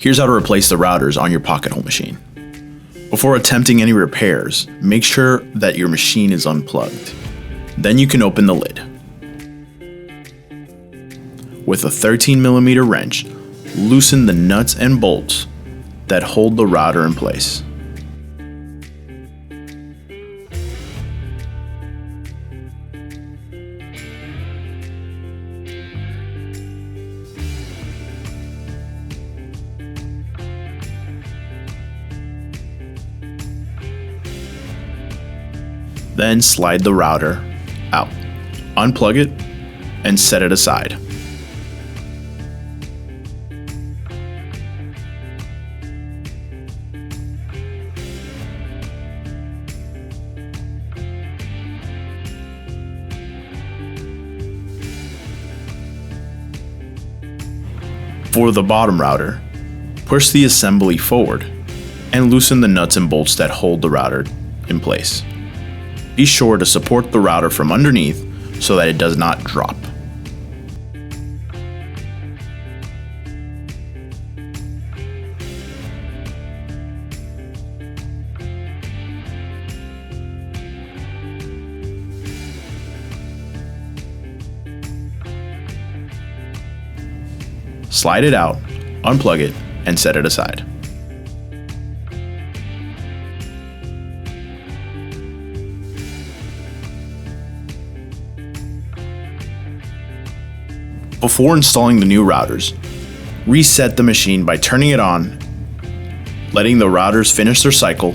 Here's how to replace the routers on your pocket hole machine. Before attempting any repairs, make sure that your machine is unplugged. Then you can open the lid. With a 13mm wrench, loosen the nuts and bolts that hold the router in place. Then slide the router out. Unplug it and set it aside. For the bottom router, push the assembly forward and loosen the nuts and bolts that hold the router in place. Be sure to support the router from underneath so that it does not drop. Slide it out, unplug it, and set it aside. Before installing the new routers, reset the machine by turning it on, letting the routers finish their cycle,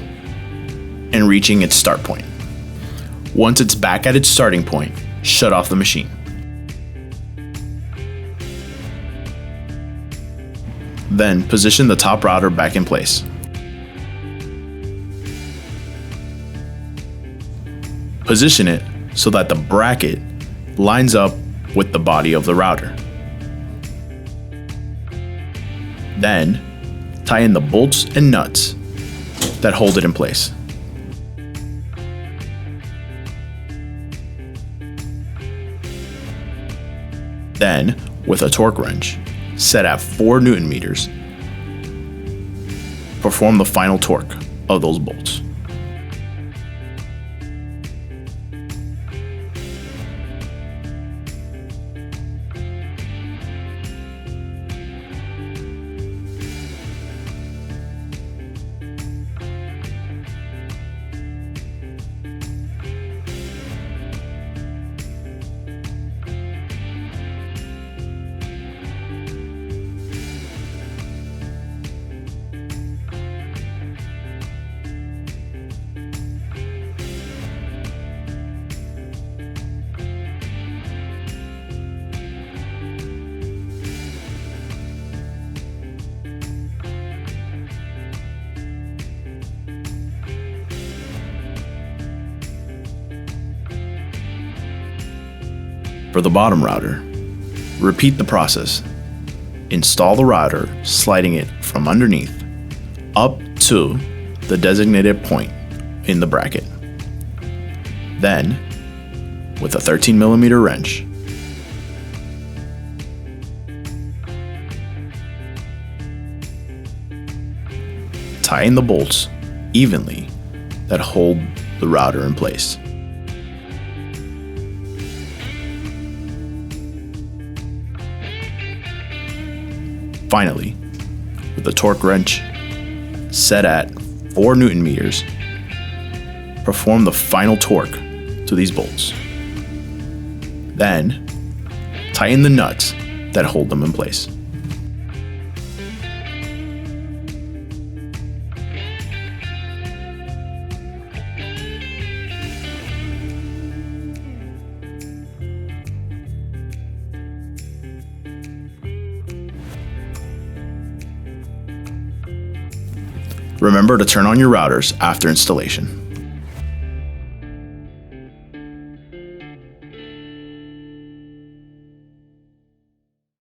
and reaching its start point. Once it's back at its starting point, shut off the machine. Then position the top router back in place. Position it so that the bracket lines up with the body of the router. Then, tie in the bolts and nuts that hold it in place. Then, with a torque wrench set at 4 Newton meters, perform the final torque of those bolts. For the bottom router, repeat the process. Install the router, sliding it from underneath up to the designated point in the bracket. Then, with a 13mm wrench, tie in the bolts evenly that hold the router in place. Finally, with the torque wrench set at 4 Newton meters, perform the final torque to these bolts. Then, tie in the nuts that hold them in place. Remember to turn on your routers after installation.